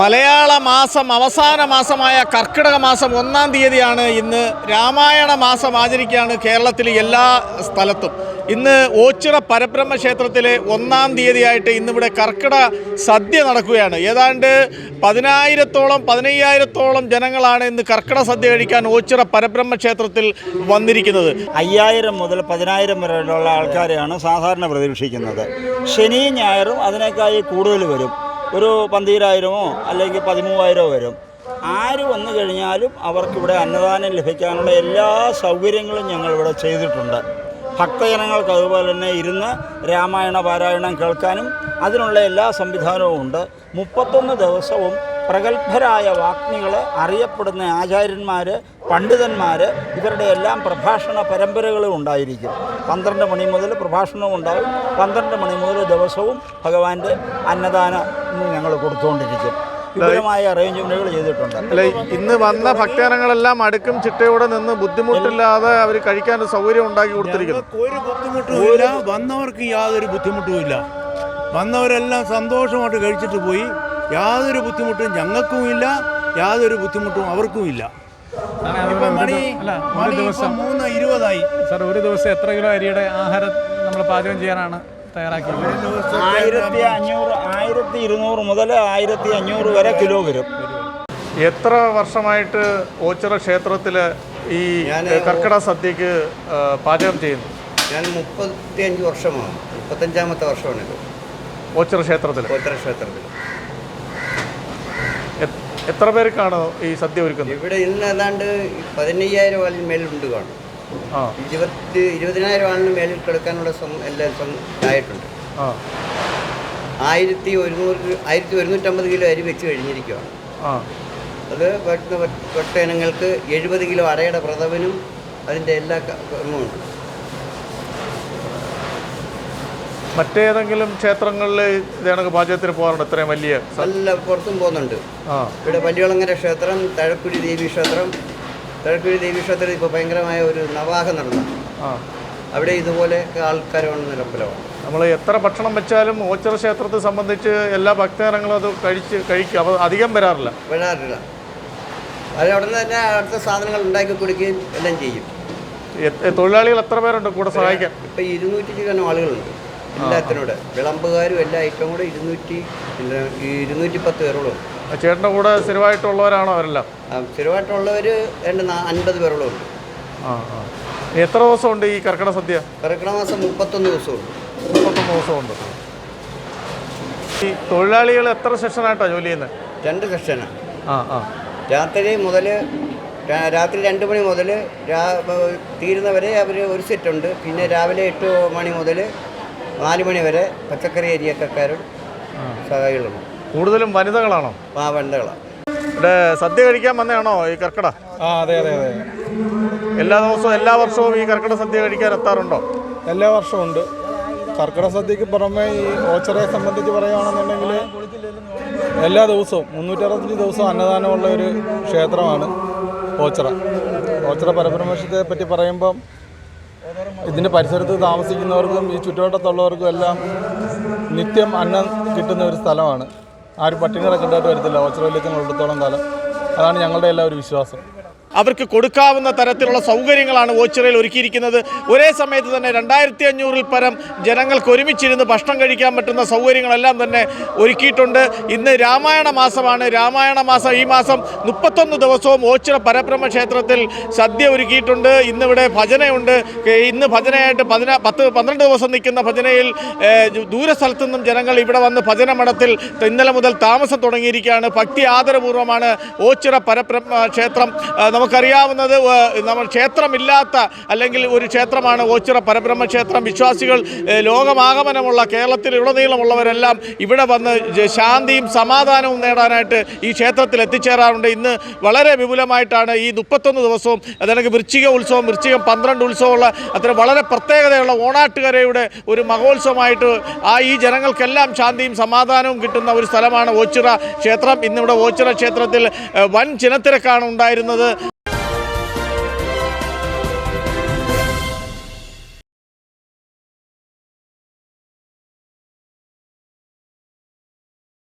മലയാള മാസം അവസാന മാസമായ കർക്കിടക മാസം 1-ാം തീയതിയാണ് ഇന്ന്. രാമായണ മാസം ആചരിക്കുകയാണ് കേരളത്തിൽ എല്ലാ സ്ഥലത്തും. ഇന്ന് ഓച്ചിറ പരബ്രഹ്മ ക്ഷേത്രത്തിലെ 1-ാം തീയതിയായിട്ട് ഇന്നിവിടെ കർക്കിടക സദ്യ നടക്കുകയാണ്. ഏതാണ്ട് 15,000-ഓളം ജനങ്ങളാണ് ഇന്ന് കർക്കിടക സദ്യ കഴിക്കാൻ ഓച്ചിറ പരബ്രഹ്മ ക്ഷേത്രത്തിൽ വന്നിരിക്കുന്നത്. 5,000 മുതൽ 10,000 വരെയുള്ള ആൾക്കാരെയാണ് സാധാരണ പ്രതീക്ഷിക്കുന്നത്. ശനിയും ഞായറും അതിനേക്കാൾ കൂടുതൽ വരും. ഒരു 12,000-ഓ അല്ലെങ്കിൽ 13,000-ഓ വരും. ആര് വന്നു കഴിഞ്ഞാലും അവർക്കിവിടെ അന്നദാനം ലഭിക്കാനുള്ള എല്ലാ സൗകര്യങ്ങളും ഞങ്ങളിവിടെ ചെയ്തിട്ടുണ്ട്. ഭക്തജനങ്ങൾക്ക് അതുപോലെ തന്നെ ഇരുന്ന് രാമായണ പാരായണം കേൾക്കാനും അതിനുള്ള എല്ലാ സംവിധാനവും ഉണ്ട്. 31 ദിവസവും പ്രഗത്ഭരായ വാഗ്മികൾ, അറിയപ്പെടുന്ന ആചാര്യന്മാർ, പണ്ഡിതന്മാർ, ഇവരുടെ എല്ലാം പ്രഭാഷണ പരമ്പരകളും ഉണ്ടായിരിക്കും. 12 മണി മുതൽ പ്രഭാഷണവും ഉണ്ടാകും. 12 മണി മുതൽ ദിവസവും ഭഗവാന്റെ അന്നദാനം ഞങ്ങൾ കൊടുത്തുകൊണ്ടിരിക്കും. വിപുലമായ അറേഞ്ച്മെൻറ്റുകൾ ചെയ്തിട്ടുണ്ട്. അല്ല, ഇന്ന് വന്ന ഭക്തജനങ്ങളെല്ലാം അടുക്കും ചിട്ടയോടെ നിന്ന് ബുദ്ധിമുട്ടില്ലാതെ അവർ കഴിക്കാൻ സൗകര്യം ഉണ്ടാക്കി കൊടുത്തിരിക്കുന്നു. ഒരു ബുദ്ധിമുട്ടുമില്ല, വന്നവർക്ക് യാതൊരു ബുദ്ധിമുട്ടുമില്ല. വന്നവരെല്ലാം സന്തോഷമായിട്ട് കഴിച്ചിട്ട് പോയി. യാതൊരു ബുദ്ധിമുട്ടും ഞങ്ങൾക്കുമില്ല, യാതൊരു ബുദ്ധിമുട്ടും അവർക്കുമില്ല. ഒരു ദിവസം 3:20 സാർ, ഒരു ദിവസം എത്ര കിലോ അരിയുടെ ആഹാരം നമ്മൾ പാചകം ചെയ്യാനാണ് തയ്യാറാക്കിയത്? 1,200 മുതൽ 1,500 വരെ കിലോ വരും. എത്ര വർഷമായിട്ട് ഓച്ചിറ ക്ഷേത്രത്തിൽ ഈ കർക്കിടക സദ്യക്ക് പാചകം ചെയ്യുന്നു? ഞാൻ 35 വർഷമാണ്. 35-ാമത്തെ വർഷമാണിത് ഓച്ചിറ ക്ഷേത്രത്തിൽ. എത്ര പേർക്കാണ് ഈ സദ്യ ഒരുക്കുന്നത്? ഇവിടെ ഇന്ന് ഏതാണ്ട് 15,000 ആളിന് മേലുണ്ട് കാണും. 20,000 ആളിന് മേലിൽ കിടക്കാനുള്ള എല്ലാം ആയിട്ടുണ്ട്. 1,150 കിലോ അരി വെച്ച് കഴിഞ്ഞിരിക്കുകയാണ്. അത് ഭക്തജനങ്ങൾക്ക് 70 കിലോ അടയുടെ പ്രഥമനും അതിൻ്റെ എല്ലാ ക്രമമുണ്ട്. മറ്റേതെങ്കിലും ക്ഷേത്രങ്ങളിൽ ഇതേണക്ക് പാചകത്തിന് പോകാറുണ്ട്? ഇത്രയും വലിയ നല്ല പുറത്തും പോകുന്നുണ്ട്. ഇവിടെ വലിയളങ്ങര ക്ഷേത്രം, തഴക്കുഴി ദേവി ക്ഷേത്രത്തിൽ ഇപ്പോൾ ഭയങ്കരമായ ഒരു നവാഹം നടന്നു. അവിടെ ഇതുപോലെ ആൾക്കാരാണ് നിലമ്പലമാണ്. നമ്മൾ എത്ര ഭക്ഷണം വെച്ചാലും ഓച്ചിറ ക്ഷേത്രത്തെ സംബന്ധിച്ച് എല്ലാ ഭക്തജനങ്ങളും അത് കഴിക്കും. അപ്പോൾ അധികം വരാറില്ല. അത് അവിടെ നിന്ന് തന്നെ അടുത്ത സാധനങ്ങൾ ഉണ്ടാക്കി കൊടുക്കുകയും എല്ലാം ചെയ്യും. തൊഴിലാളികൾ എത്ര പേരുണ്ട് കൂടെ സഹായിക്കാൻ? ഇപ്പം 200 ചില ആളുകളുണ്ട്. എല്ലാത്തിനൂടെ വിളമ്പുകാരും എല്ലാ ഐറ്റവും കൂടെ 210 പേരോളം. ചേട്ടൻ്റെ കൂടെ സ്ഥിരമായിട്ടുള്ളവരാണോ അവരെല്ലാം? സ്ഥിരമായിട്ടുള്ളവർ 50 പേരോളം ഉണ്ട്. എത്ര ദിവസമുണ്ട് ഈ കർക്കിടക സദ്യ? കർക്കിടക മാസം 31 ദിവസമുണ്ട്. 31 ദിവസമുണ്ട്. ഈ തൊഴിലാളികൾ എത്ര സെക്ഷനായിട്ടാണ് ജോലി ചെയ്യുന്നത്? 2 സെക്ഷനാണ്. രാത്രി 2 മണി മുതൽ തീരുന്നവരെ അവർ ഒരു സെറ്റുണ്ട്. പിന്നെ രാവിലെ 8 മണി മുതൽ 4 മണി വരെ പച്ചക്കറി അരിയക്കാരും സഹായികളുണ്ട്. കൂടുതലും വനിതകളാണോ? വനിതകളാണ്. ഇവിടെ സദ്യ കഴിക്കാൻ വന്നതാണോ ഈ കർക്കിടക? അതെ. എല്ലാ വർഷവും ഈ കർക്കിടക സദ്യ കഴിക്കാൻ എത്താറുണ്ടോ? എല്ലാ വർഷവും ഉണ്ട്. കർക്കിടക സദ്യക്ക് പുറമെ ഈ ഓച്ചിറയെ സംബന്ധിച്ച് പറയുകയാണെന്നുണ്ടെങ്കിൽ എല്ലാ ദിവസവും 365 ദിവസവും അന്നദാനമുള്ള ഒരു ക്ഷേത്രമാണ് ഓച്ചിറ പരബ്രഹ്മക്ഷേത്രത്തെ പറ്റി പറയുമ്പം ഇതിൻ്റെ പരിസരത്ത് താമസിക്കുന്നവർക്കും ഈ ചുറ്റുവട്ടത്തുള്ളവർക്കും എല്ലാം നിത്യം അന്നം കിട്ടുന്ന ഒരു സ്ഥലമാണ്. ആരും പട്ടിണി കിടക്കേണ്ടതായിട്ട് വരത്തില്ല ഓച്ചിറ ഉള്ളിടത്തോളം കാലം. അതാണ് ഞങ്ങളുടെ എല്ലാ ഒരു വിശ്വാസം. അവർക്ക് കൊടുക്കാവുന്ന തരത്തിലുള്ള സൗകര്യങ്ങളാണ് ഓച്ചിറയിൽ ഒരുക്കിയിരിക്കുന്നത്. ഒരേ സമയത്ത് തന്നെ 2,500-ൽ പരം ജനങ്ങൾക്ക് ഒരുമിച്ചിരുന്ന് ഭക്ഷണം കഴിക്കാൻ പറ്റുന്ന സൗകര്യങ്ങളെല്ലാം തന്നെ ഒരുക്കിയിട്ടുണ്ട്. ഇന്ന് രാമായണ മാസമാണ്. ഈ മാസം 31 ദിവസവും ഓച്ചിറ പരബ്രഹ്മ ക്ഷേത്രത്തിൽ സദ്യ ഒരുക്കിയിട്ടുണ്ട്. ഇന്നിവിടെ ഭജനയുണ്ട്. ഇന്ന് ഭജനയായിട്ട് 12 ദിവസം നിൽക്കുന്ന ഭജനയിൽ ദൂരസ്ഥലത്തു നിന്നും ജനങ്ങൾ ഇവിടെ വന്ന് ഭജന മഠത്തിൽ ഇന്നലെ മുതൽ താമസം തുടങ്ങിയിരിക്കുകയാണ്. ഭക്തി ആദരപൂർവ്വമാണ് ഓച്ചിറ പരബ്രഹ്മ ക്ഷേത്രം. നമുക്കറിയാവുന്നത് നമ്മൾ ക്ഷേത്രമില്ലാത്ത അല്ലെങ്കിൽ ഒരു ക്ഷേത്രമാണ് ഓച്ചിറ പരബ്രഹ്മ ക്ഷേത്രം. വിശ്വാസികൾ ലോകമാകമനമുള്ള കേരളത്തിലുടനീളമുള്ളവരെല്ലാം ഇവിടെ വന്ന് ശാന്തിയും സമാധാനവും നേടാനായിട്ട് ഈ ക്ഷേത്രത്തിൽ എത്തിച്ചേരാറുണ്ട്. ഇന്ന് വളരെ വിപുലമായിട്ടാണ് ഈ 31 ദിവസവും അതായത് വൃശ്ചിക ഉത്സവം, വൃശ്ചികം 12 ഉത്സവമുള്ള അത്ര വളരെ പ്രത്യേകതയുള്ള ഓണാട്ടുകരയുടെ ഒരു മഹോത്സവമായിട്ട് ഈ ജനങ്ങൾക്കെല്ലാം ശാന്തിയും സമാധാനവും കിട്ടുന്ന ഒരു സ്ഥലമാണ് ഓച്ചിറ ക്ഷേത്രം. ഇന്നിവിടെ ഓച്ചിറ ക്ഷേത്രത്തിൽ വൻ ജനത്തിരക്കാണ് ഉണ്ടായിരുന്നത്.